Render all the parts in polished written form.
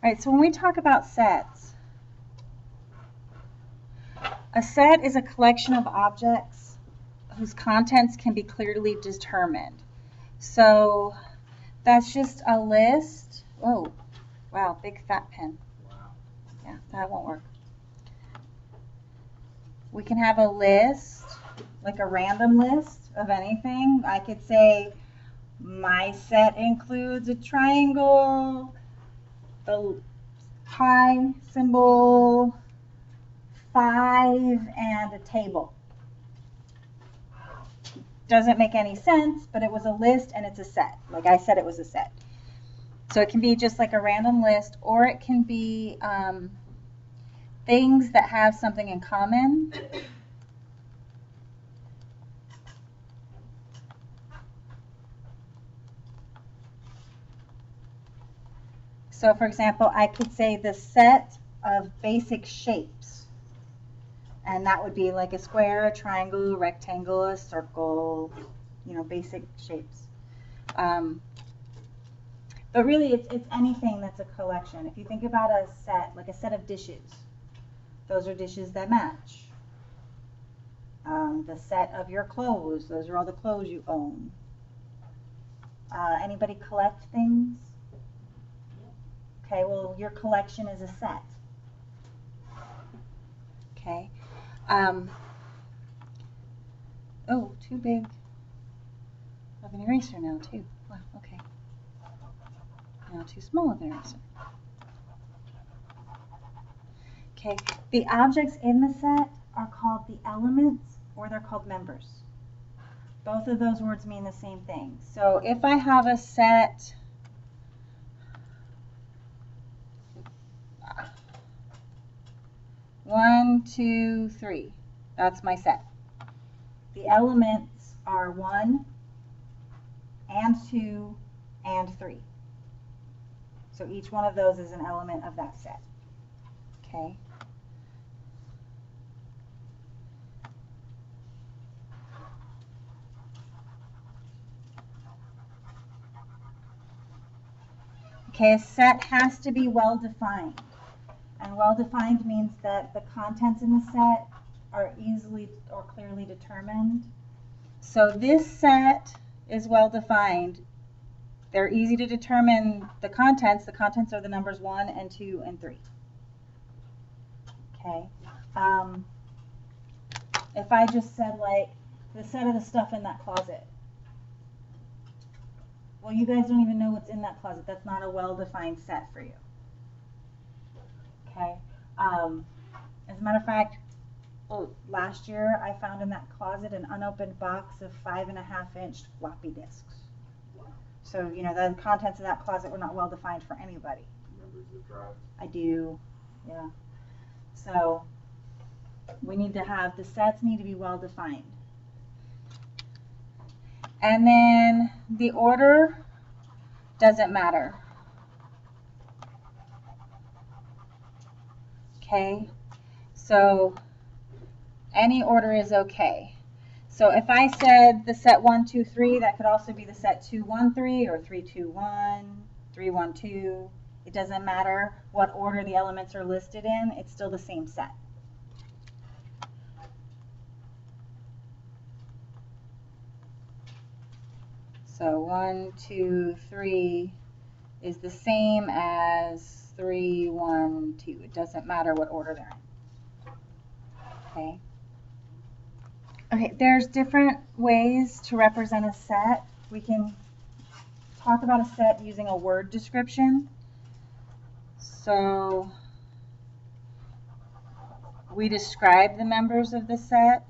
right, so when we talk about sets, a set is a collection of objects whose contents can be clearly determined. So that's just a list. Oh, wow, big fat pen. Wow. Yeah, that won't work. We can have a list, like a random list of anything. I could say my set includes a triangle, the pi symbol, 5, and a table. Doesn't make any sense, but it was a list and it's a set. Like I said, it was a set. So it can be just like a random list, or it can be things that have something in common. So for example, I could say the set of basic shapes. And that would be like a square, a triangle, a rectangle, a circle, you know, basic shapes. But really, it's anything that's a collection. If you think about a set, like a set of dishes, those are dishes that match. The set of your clothes, those are all the clothes you own. Anybody collect things? Okay, well, your collection is a set. Okay. Oh, too big of an eraser now, too. Wow, okay. Now too small of an eraser. Okay, the objects in the set are called the elements, or they're called members. Both of those words mean the same thing. So if I have a set, one, two, three, that's my set. The elements are 1 and 2 and 3. So each one of those is an element of that set. Okay. Okay, a set has to be well defined. And well defined means that the contents in the set are easily or clearly determined. So this set is well defined. They're easy to determine the contents. The contents are the numbers 1 and 2 and 3. Okay. If I just said like the set of the stuff in that closet, well, you guys don't even know what's in that closet. That's not a well-defined set for you. Okay. As a matter of fact, last year I found in that closet an unopened box of 5.5-inch floppy disks. So, you know, the contents of that closet were not well defined for anybody. Remember the drive? I do, yeah. So, we need to have, the sets need to be well defined. And then the order doesn't matter. Okay, so any order is okay. So if I said the set 1, 2, 3, that could also be the set 2, 1, 3, or 3, 2, 1, 3, 1, 2. It doesn't matter what order the elements are listed in, it's still the same set. So 1, 2, 3 is the same as 3, 1, 2. It doesn't matter what order they're in. Okay. Okay, there's different ways to represent a set. We can talk about a set using a word description. So we describe the members of the set.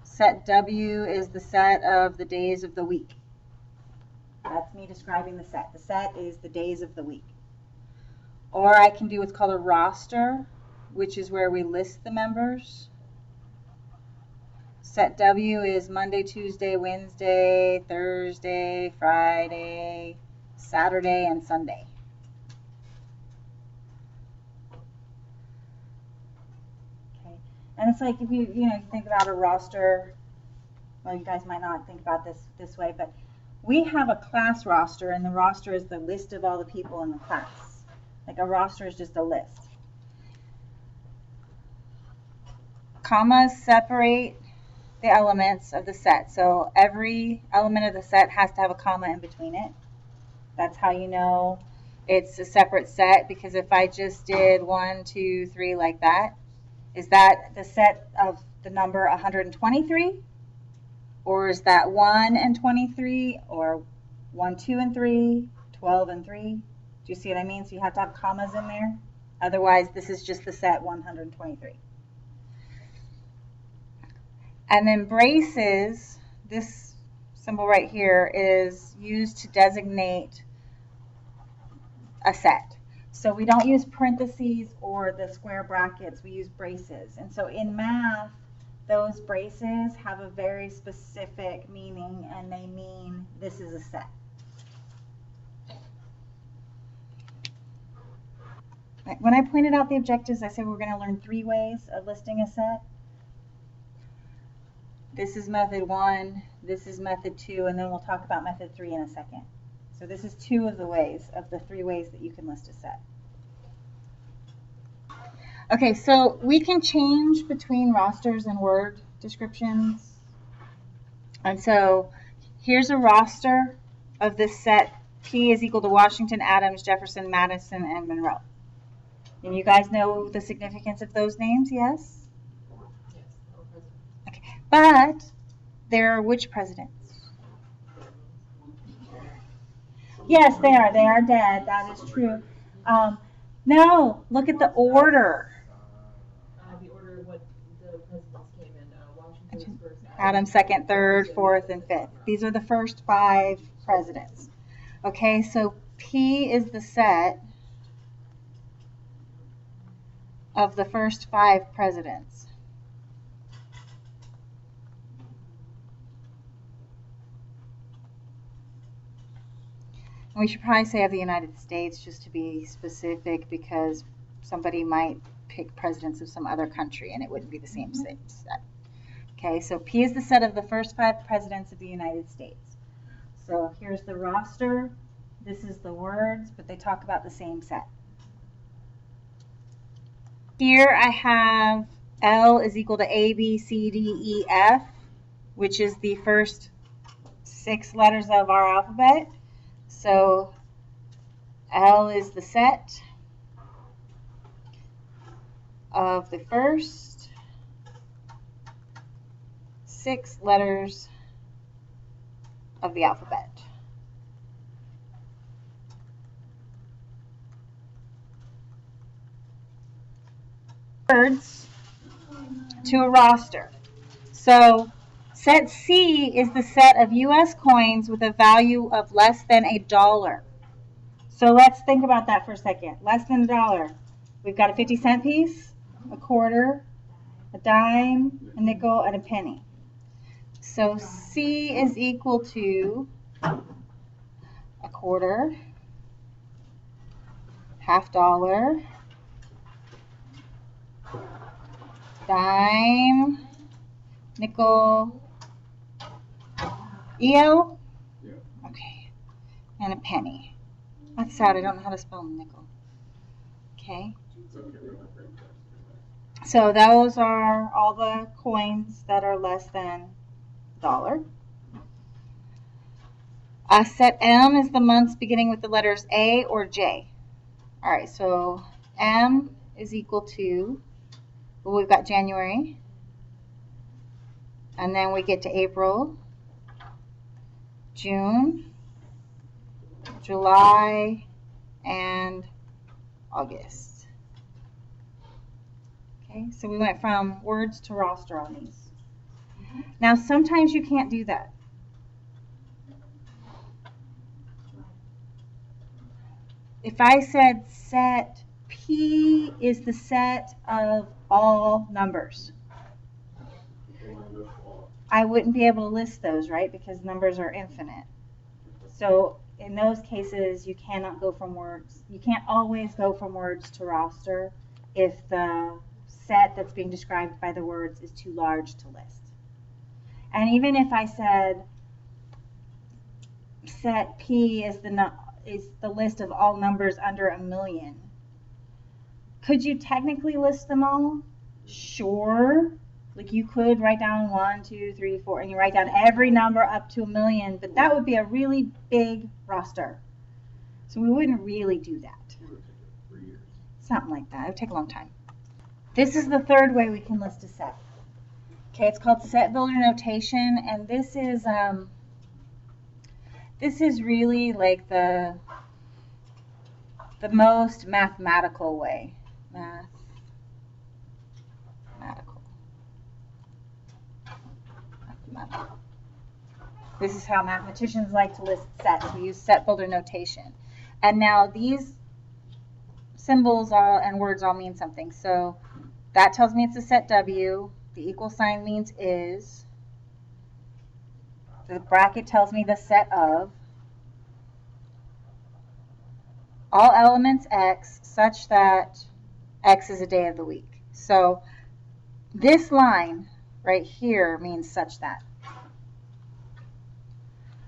Set W is the set of the days of the week. That's me describing the set. The set is the days of the week. Or I can do what's called a roster, which is where we list the members. Set W is Monday, Tuesday, Wednesday, Thursday, Friday, Saturday, and Sunday. Okay, and it's like if you think about a roster. Well, you guys might not think about this way, but we have a class roster, and the roster is the list of all the people in the class. Like a roster is just a list. Commas separate the elements of the set. So every element of the set has to have a comma in between it. That's how you know it's a separate set, because if I just did 1, 2, 3 like that, is that the set of the number 123? Or is that 1 and 23? Or 1, 2 and 3, 12 and 3? Do you see what I mean? So you have to have commas in there. Otherwise, this is just the set 123. And then braces, this symbol right here is used to designate a set. So we don't use parentheses or the square brackets, we use braces. And so in math, those braces have a very specific meaning, and they mean this is a set. When I pointed out the objectives, I said we're going to learn 3 ways of listing a set. This is method 1, this is method 2, and then we'll talk about method 3 in a second. So this is 2 of the ways, of the 3 ways that you can list a set. Okay, so we can change between rosters and word descriptions. And so here's a roster of this set. P is equal to Washington, Adams, Jefferson, Madison, and Monroe. And you guys know the significance of those names, yes? Okay, but they're which presidents? Yes, they are. They are dead. That is true. No, look at the order. The order of what the presidents came in. Washington was first. Adams second, third, fourth, and fifth. These are the first 5 presidents. Okay, so P is the set of the first 5 presidents. And we should probably say of the United States just to be specific, because somebody might pick presidents of some other country and it wouldn't be the same set. Okay, so P is the set of the first 5 presidents of the United States. So here's the roster. This is the words, but they talk about the same set. Here I have L is equal to A, B, C, D, E, F, which is the first 6 letters of our alphabet. So L is the set of the first 6 letters of the alphabet. Words to a roster. So set C is the set of U.S. coins with a value of less than $1. So let's think about that for a second. Less than $1. We've got a 50-cent piece, a quarter, a dime, a nickel, and a penny. So C is equal to a quarter, $50, dime, nickel, EO? Yeah. Okay. And a penny. That's sad, I don't know how to spell nickel. Okay. So those are all the coins that are less than $1. Set M is the months beginning with the letters A or J. All right, so M is equal to, well, we've got January, and then we get to April, June, July, and August. Okay, so we went from words to roster on these. Now, sometimes you can't do that. If I said set P is the set of all numbers, I wouldn't be able to list those, right? Because numbers are infinite. So in those cases, you cannot go from words. You can't always go from words to roster if the set that's being described by the words is too large to list. And even if I said set P is the list of all numbers under 1 million, Could you technically list them all? Sure. Like you could write down 1, 2, 3, 4, and you write down every number up to 1,000,000, but that would be a really big roster. So we wouldn't really do that. It would take 3 years. Something like that. It would take a long time. This is the third way we can list a set. Okay, it's called set builder notation, and this is really like the most mathematical way. Mathematical. This is how mathematicians like to list sets. We use set builder notation. And now these symbols all and words all mean something. So that tells me it's a set W. The equal sign means is. The bracket tells me the set of. All elements X such that X is a day of the week. So this line right here means such that.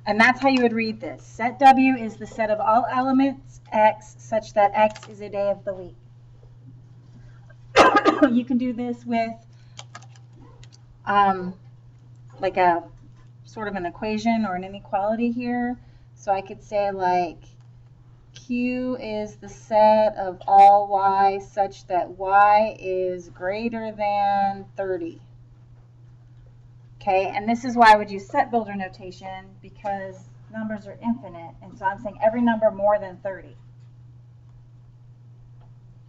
And that's how you would read this. Set W is the set of all elements X such that X is a day of the week. You can do this with like a sort of an equation or an inequality here. So I could say like Q is the set of all Y such that Y is greater than 30. Okay, and this is why I would use set builder notation, because numbers are infinite, and so I'm saying every number more than 30.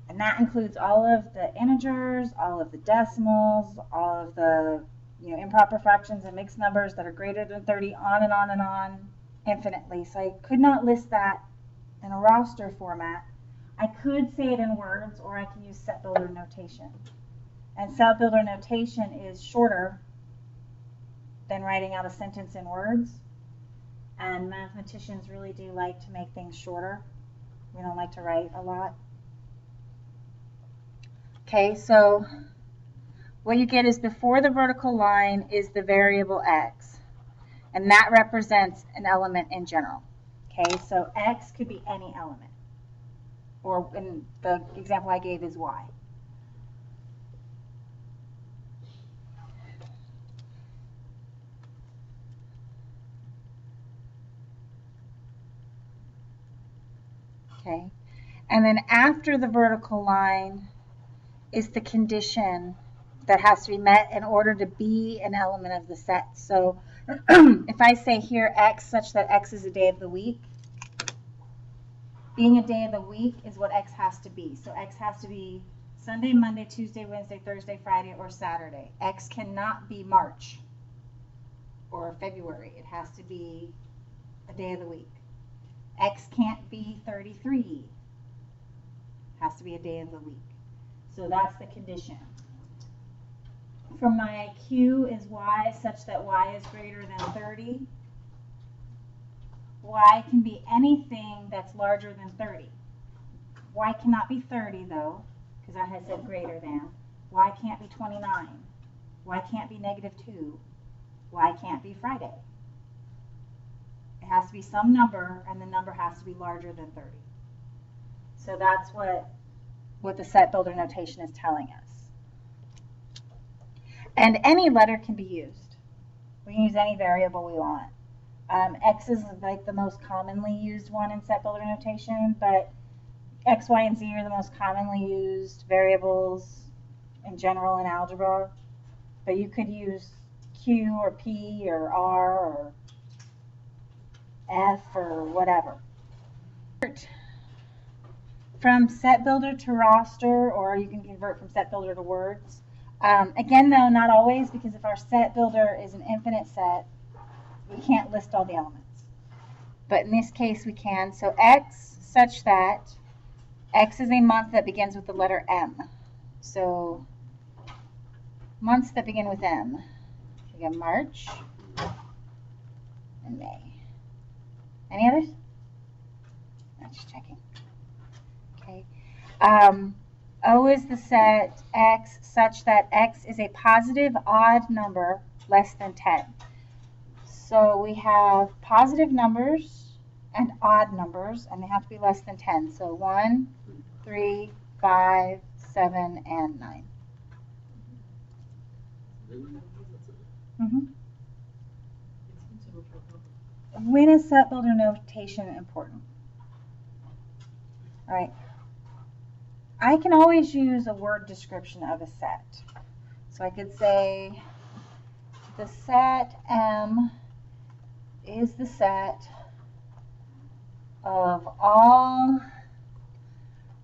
And that includes all of the integers, all of the decimals, all of the improper fractions and mixed numbers that are greater than 30, on and on and on, infinitely. So I could not list that in a roster format. I could say it in words, or I can use set builder notation. And set builder notation is shorter than writing out a sentence in words. And mathematicians really do like to make things shorter. We don't like to write a lot. Okay, so what you get is before the vertical line is the variable X. And that represents an element in general. Okay, so X could be any element. Or in the example I gave is Y. Okay, and then after the vertical line is the condition that has to be met in order to be an element of the set. So if I say here X such that X is a day of the week, being a day of the week is what X has to be. So X has to be Sunday, Monday, Tuesday, Wednesday, Thursday, Friday, or Saturday. X cannot be March or February. It has to be a day of the week. X can't be 33. It has to be a day of the week. So that's the condition. From my Q is Y such that Y is greater than 30. Y can be anything that's larger than 30. Y cannot be 30 though, because I had said greater than. Y can't be 29. Y can't be -2. Y can't be Friday. It has to be some number, and the number has to be larger than 30. So that's what the set builder notation is telling us. And any letter can be used. We can use any variable we want. X is like the most commonly used one in set builder notation, but X, Y, and Z are the most commonly used variables in general in algebra. But you could use Q or P or R or F or whatever. From set builder to roster, or you can convert from set builder to words. Again, though, not always, because if our set builder is an infinite set, we can't list all the elements. But in this case, we can. So X such that X is a month that begins with the letter M. So months that begin with M. We got March and May. Any others? I'm just checking. Okay. O is the set X such that X is a positive odd number less than 10. So we have positive numbers and odd numbers, and they have to be less than 10. So 1, 3, 5, 7, and 9. Mm-hmm. When is set builder notation important? All right. I can always use a word description of a set. So I could say the set M is the set of all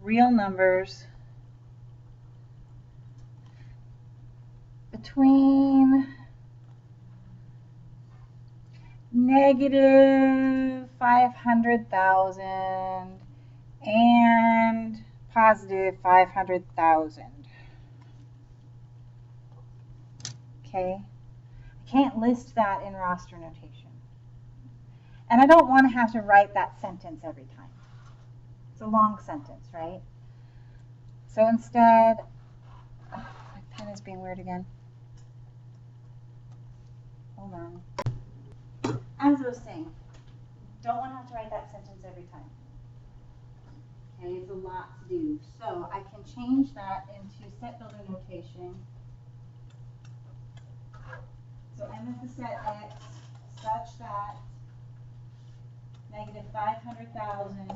real numbers between negative 500,000 and positive 500,000. Okay? I can't list that in roster notation. And I don't want to have to write that sentence every time. It's a long sentence, right? So instead, oh, my pen is being weird again. Hold on. As I was saying, don't want to have to write that sentence every time. Okay, it's a lot to do. So I can change that into set builder notation. So M is the set X such that negative 500,000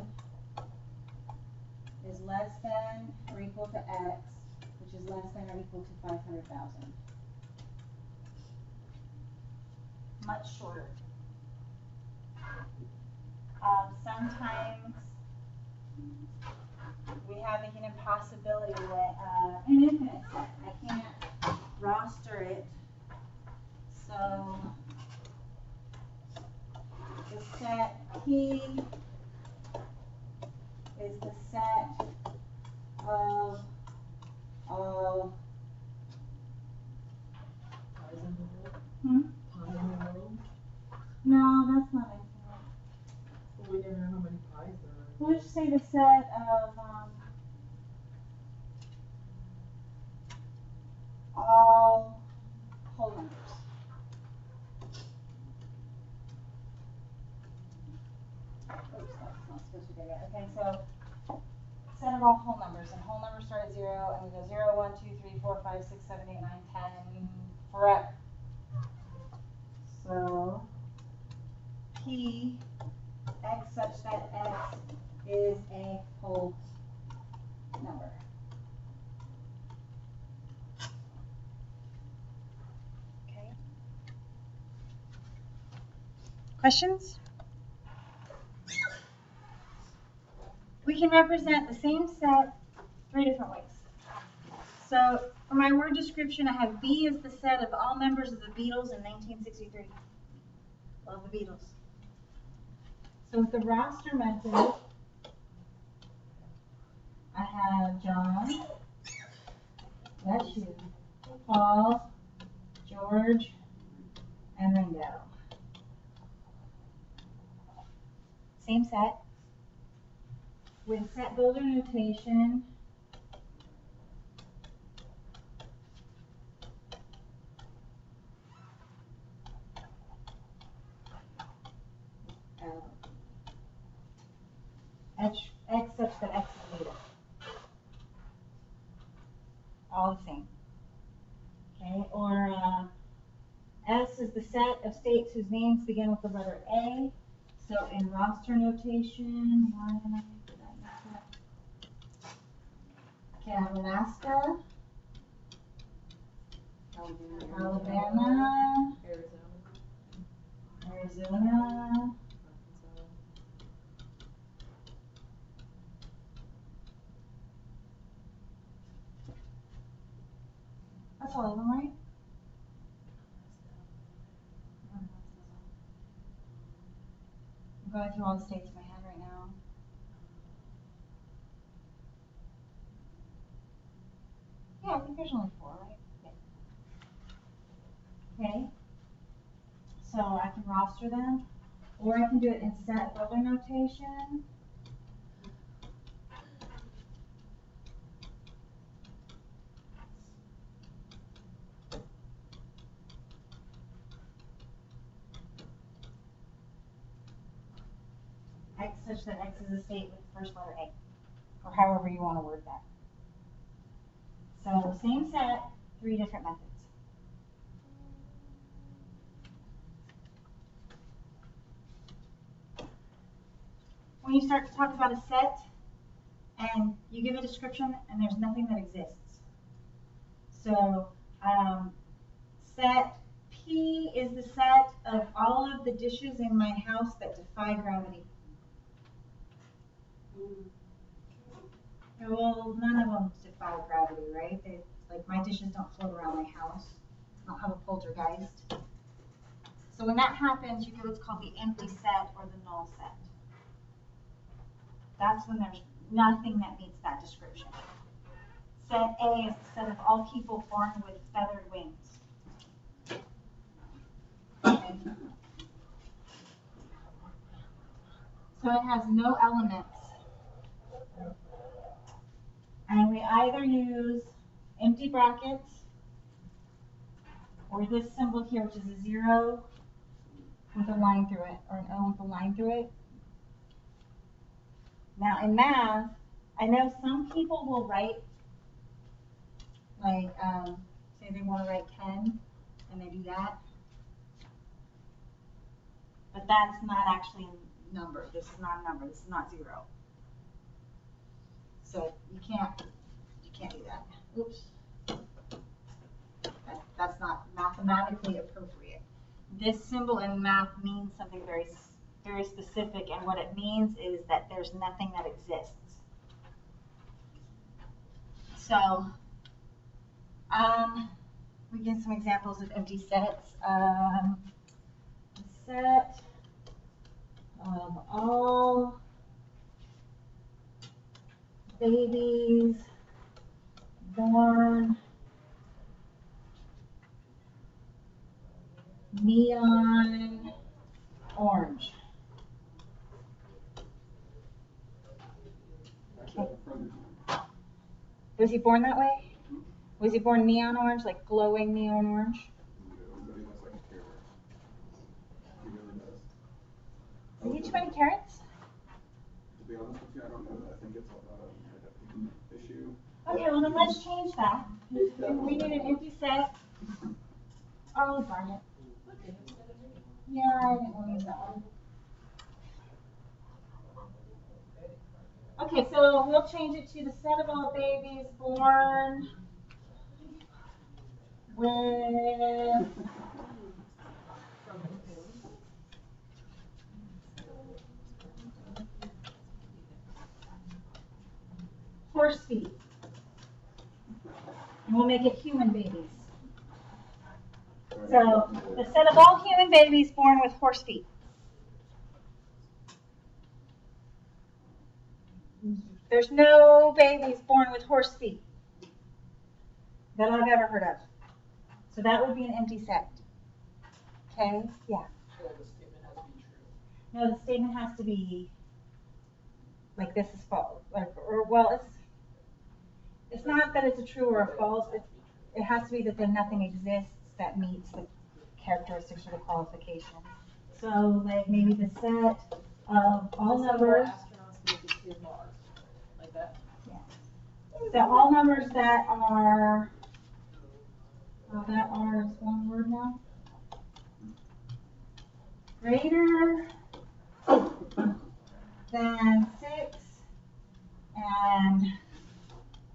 is less than or equal to X, which is less than or equal to 500,000. Much shorter. Sometimes we have an impossibility with an infinite set. I can't roster it. So the set P is the set of all. No, that's not infinite. Well, we never know how many pies there are. We'll just say the set of all whole numbers. Oops, that's not supposed to be there. Okay, so set of all whole numbers, and whole numbers start at 0, and we go 0, 1, 2, 3, 4, 5, 6, 7, 8, 9, 10, forever. So P X such that X is a whole number. Okay. Questions? We can represent the same set 3 different ways. So for my word description, I have B as the set of all members of the Beatles in 1963. Love the Beatles. So with the roster method, I have John, that's you, Paul, George, and Ringo. Same set. With set builder notation, X such that X is beta. All the same. Okay, or S is the set of states whose names begin with the letter A. So in roster notation, why did I mess up? Okay, I have Alaska, Alabama, Arizona, that's all of them, right? I'm going through all the states in my head right now. Yeah, I think there's only 4, right? Yeah. Okay. So I can roster them, or I can do it in set builder notation. X such that X is a state with the first letter A, or however you want to word that. So same set, 3 different methods. When you start to talk about a set and you give a description and there's nothing that exists. So set P is the set of all of the dishes in my house that defy gravity. Well, none of them defy gravity, right? Like my dishes don't float around my house. I don't have a poltergeist. So when that happens, you get what's called the empty set or the null set. That's when there's nothing that meets that description. Set A is the set of all people born with feathered wings. Okay. So it has no elements. And we either use empty brackets or this symbol here, which is a 0 with a line through it, or an O with a line through it. Now in math, I know some people will write, like, say they want to write 10, and they do that. But that's not actually a number. This is not a number. This is not 0. So you can't do that. Oops. That's not mathematically appropriate. This symbol in math means something very, very specific, and what it means is that there's nothing that exists. So, we get some examples of empty sets. Set of all babies born neon orange. Okay. Was he born that way? Was he born neon orange, like glowing neon orange? Are you too many carrots? To be honest with you, I don't know. I think it's a picking issue. Okay, well then let's change that. We need an empty set. Oh, darn it. Yeah, I didn't want to use that one. Okay, so we'll change it to the set of all babies born with horse feet. And we'll make it human babies. So the set of all human babies born with horse feet. There's no babies born with horse feet that I've ever heard of. So that would be an empty set. Okay? Yeah. So the statement has to be true. No, the statement has to be like this is false. Like, or well, it's not that it's a true or a false. It has to be that then nothing exists that meets the characteristics or the qualification. So like maybe the set of all numbers. Astronauts make it to Mars. Like that? Yeah. So all numbers that are, that are is one word now. Greater than 6 and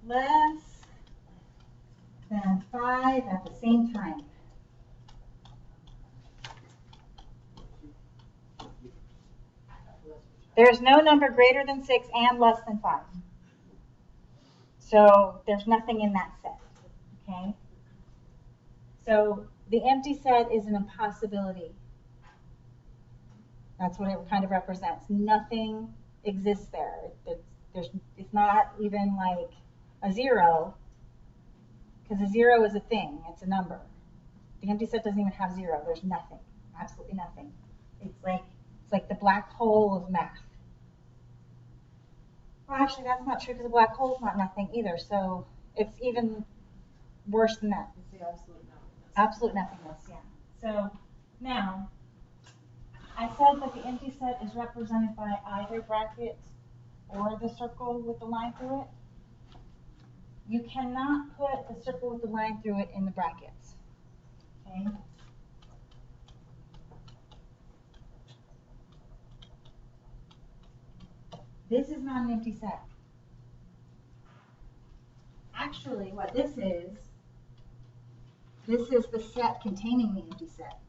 less than 5 at the same time. There's no number greater than 6 and less than 5. So there's nothing in that set, okay? So the empty set is an impossibility. That's what it kind of represents. Nothing exists there. It's not even like a 0, because a 0 is a thing. It's a number. The empty set doesn't even have 0. There's nothing. Absolutely nothing. It's like the black hole of math. Well, actually, that's not true because a black hole is not nothing either. So it's even worse than that. It's the absolute nothingness. Absolute nothingness, yeah. So now, I said that the empty set is represented by either bracket or the circle with the line through it. You cannot put the circle with the line through it in the brackets. Okay? This is not an empty set. Actually, what this is the set containing the empty set.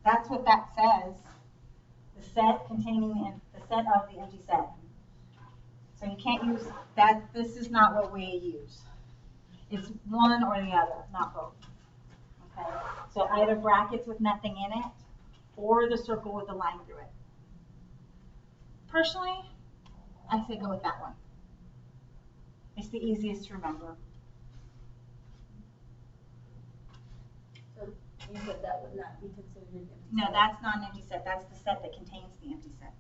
That's what that says. The set containing the set of the empty set. So you can't use that. This is not what we use. It's one or the other, not both. Okay. So either brackets with nothing in it, or the circle with a line through it. Personally, I say go with that one. It's the easiest to remember. So you said that would not be considered an empty No, set? that's not an empty set. That's the set that contains the empty set.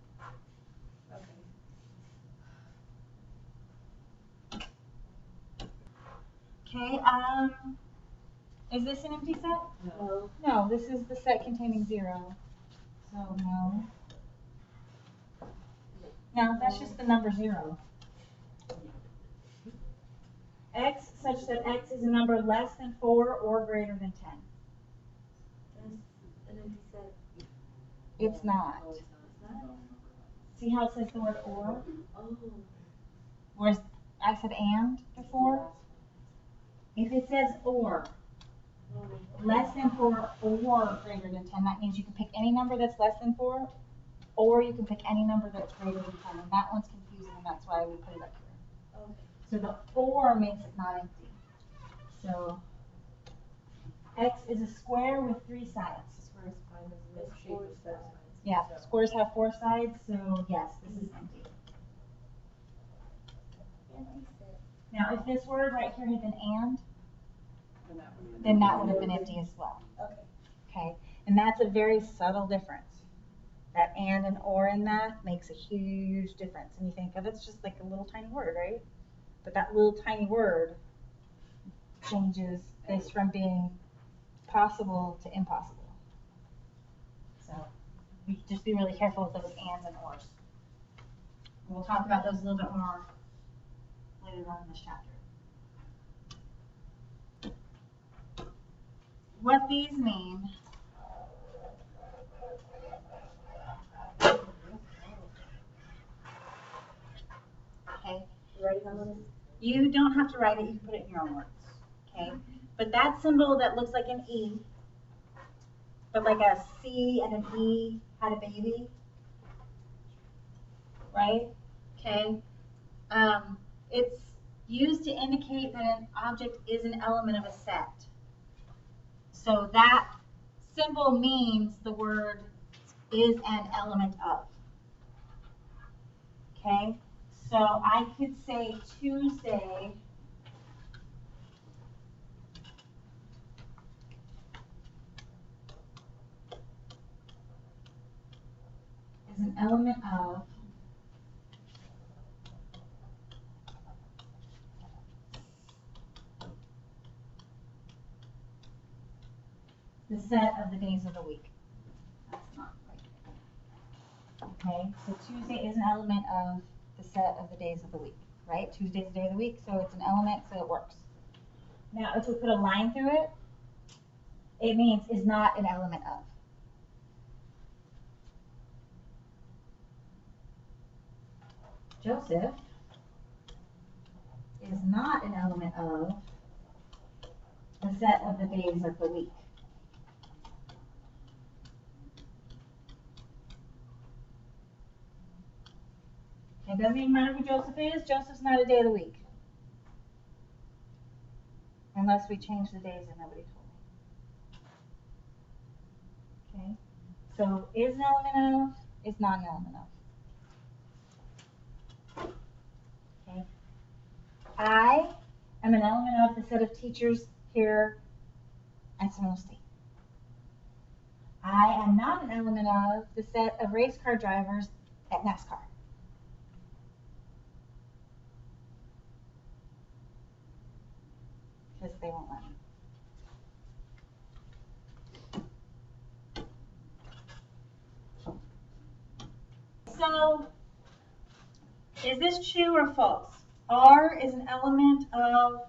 Okay. Okay, is this an empty set? No. No, this is the set containing 0. So no. No, that's just the number 0. X such that X is a number less than 4 or greater than 10. That's an empty set. It's not. It's not? See how it says the word or? Oh. Whereas I said and before? If it says or, less than 4 or greater than 10, that means you can pick any number that's less than 4, or you can pick any number that's greater than 10, and that one's confusing, and that's why we put it up here. Okay. So the or makes it not empty. So X is a square with 3 sides. Square is fine as It's the shape four of four sides. sides. Yeah, So- squares have 4 sides, so yes, this is empty. Empty set. Now, if this word right here had been and, And that would be- then that would have been empty as well. Okay. Okay, and that's a very subtle difference. That and or in that makes a huge difference. And you think, oh, that's just like a little tiny word, right? But that little tiny word changes this from being possible to impossible. So we just be really careful with those ands and ors. And we'll talk about those a little bit more later on in this chapter. What these mean okay? Writing on this? You don't have to write it, you can put it in your own words, okay? But that symbol that looks like an E, but like a C and an E had a baby, right? Okay? It's used to indicate that an object is an element of a set. So that symbol means the word is an element of. Okay? So I could say Tuesday is an element of the set of the days of the week. That's not right. Okay, so Tuesday is an element of the set of the days of the week, right? Tuesday's the day of the week, so it's an element, so it works. Now, if we put a line through it, it means is not an element of. Joseph is not an element of the set of the days of the week. It doesn't even matter who Joseph is. Joseph's not a day of the week. Unless we change the days and nobody told me. Okay? So is an element of, is not an element of. Okay? I am an element of the set of teachers here at Seminole State. I am not an element of the set of race car drivers at NASCAR. Because they won't let me. So, is this true or false? R is an element of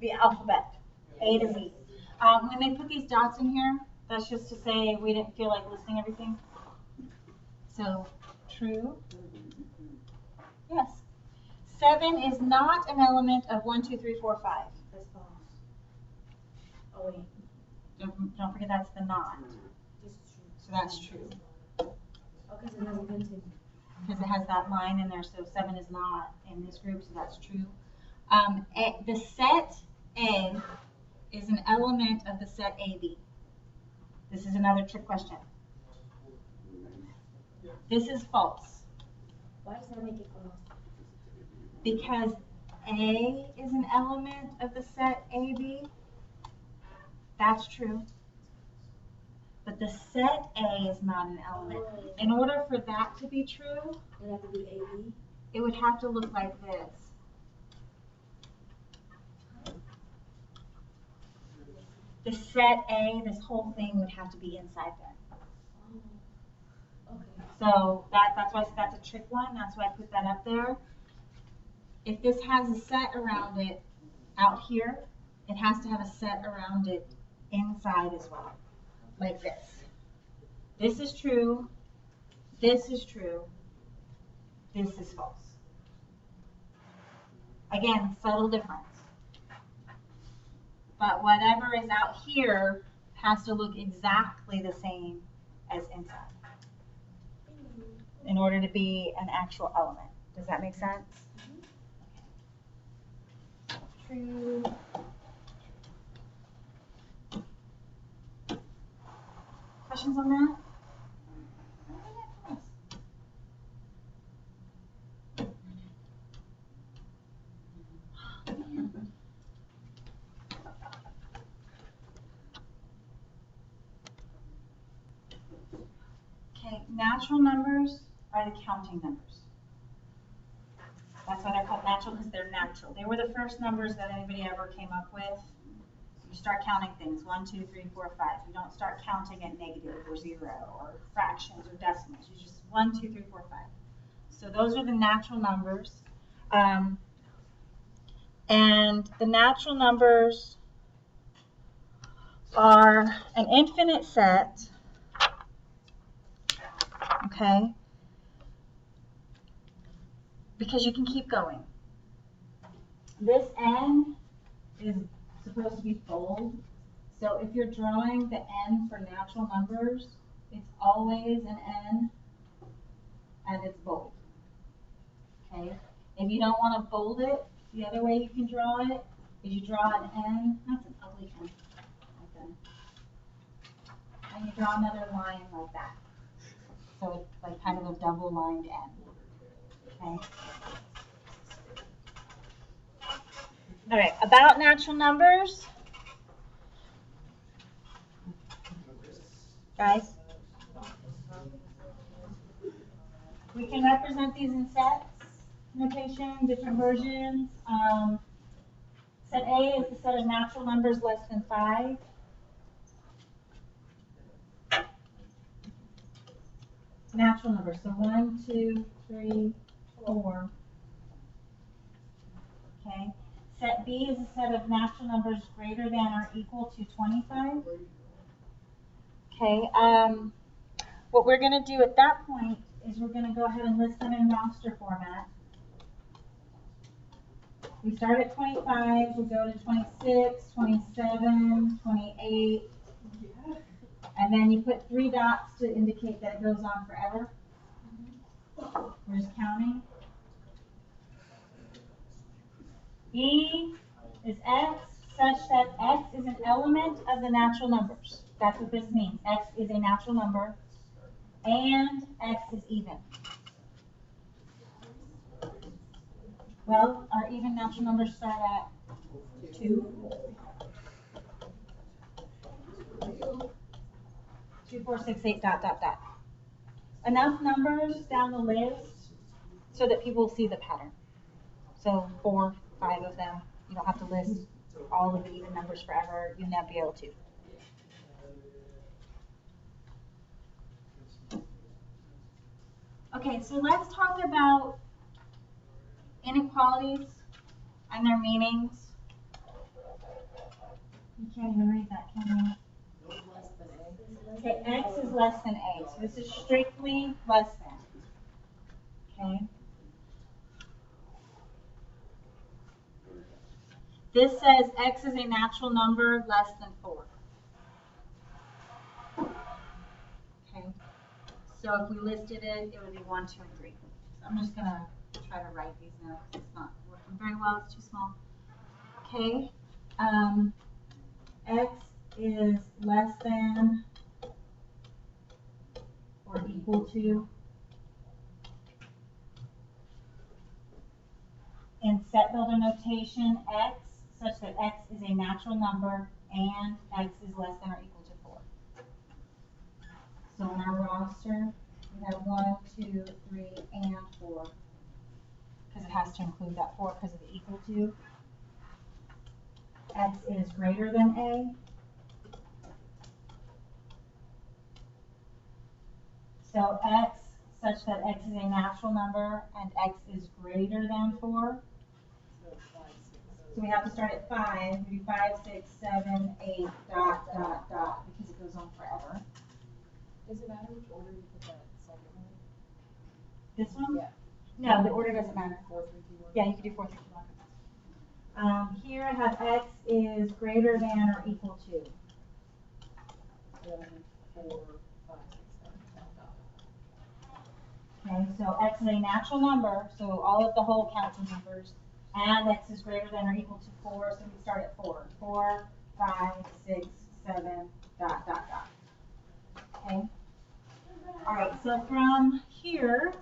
the alphabet, A to Z. When they put these dots in here, that's just to say we didn't feel like listing everything. So, true. Yes. 7 is not an element of 1, 2, 3, 4, 5. That's false. Oh, wait. Don't forget that's the not. This is true. So that's true. Oh, because it has a continue. Because it has that line in there, so 7 is not in this group, so that's true. The set A is an element of the set AB. This is another trick question. This is false. Why does that make it false? Because A is an element of the set AB. That's true. But the set A is not an element. In order for that to be true, It have to be AB. it would have to look like this. The set A, this whole thing would have to be inside there. Oh, okay. So that's why that's a trick one. That's why I put that up there. If this has a set around it out here, it has to have a set around it inside as well, like this. This is true. This is true. This is false. Again, subtle difference. But whatever is out here has to look exactly the same as inside in order to be an actual element. Does that make sense? True. Questions on that? Okay, natural numbers are the counting numbers. That's why they're called natural, because they're natural. They were the first numbers that anybody ever came up with. You start counting things, 1, 2, 3, 4, 5. You don't start counting at negative or 0 or fractions or decimals. You just 1, 2, 3, 4, 5. So those are the natural numbers. And the natural numbers are an infinite set, okay? Because you can keep going. This n is supposed to be bold. So if you're drawing the n for natural numbers, it's always an n and it's bold. Okay? If you don't want to bold it, the other way you can draw it is you draw an n. That's an ugly n. Like that. And you draw another line like that. So it's like kind of a double lined n. Okay? All right, about natural numbers. Guys, we can represent these in sets, notation, different versions. Set A is the set of natural numbers less than 5. Natural numbers, so 1, 2, 3, 4. Okay. Set B is a set of natural numbers greater than or equal to 25. Okay. What we're going to do at that point is we're going to go ahead and list them in roster format. We start at 25, we go to 26, 27, 28, and then you put 3 dots to indicate that it goes on forever. We're just counting. E is x such that x is an element of the natural numbers. That's what this means. X is a natural number and x is even. Well, our even natural numbers start at 2. 2, 4, 6, 8, dot, dot, dot. Enough numbers down the list so that people see the pattern. So 4, 5 of them. You don't have to list all of the even numbers forever. You'll never be able to. Okay, so let's talk about inequalities and their meanings. You can't even read that, can you? Less than A. Okay, x is less than a, so this is strictly less than. Okay? This says x is a natural number less than 4. Okay? So if we listed it, it would be 1, 2, and 3. So I'm just going to try to write these now because it's not working very well. It's too small. Okay? X is less than or equal to, in set builder notation, x such that x is a natural number and x is less than or equal to 4. So in our roster, we have 1, 2, 3, and 4, because it has to include that 4 because of the equal to. X is greater than a. So x such that x is a natural number and x is greater than 4. So 5, 6, So we have to start at 5. We do 5, 6, 7, 8, dot, dot, dot, because it goes on forever. Does it matter which order you put that second one? This one? Yeah. No, the order doesn't matter. 4, 3, 2, 1. Yeah, you can do 4, 3, 2, 1. Here I have x is greater than or equal to. 4, 5, 6, 7, dot, dot. Okay, so x is a natural number, so all of the whole counts are numbers, and x is greater than or equal to 4, so we start at 4. 4, 5, 6, 7, dot, dot, dot. Okay? All right, so from here,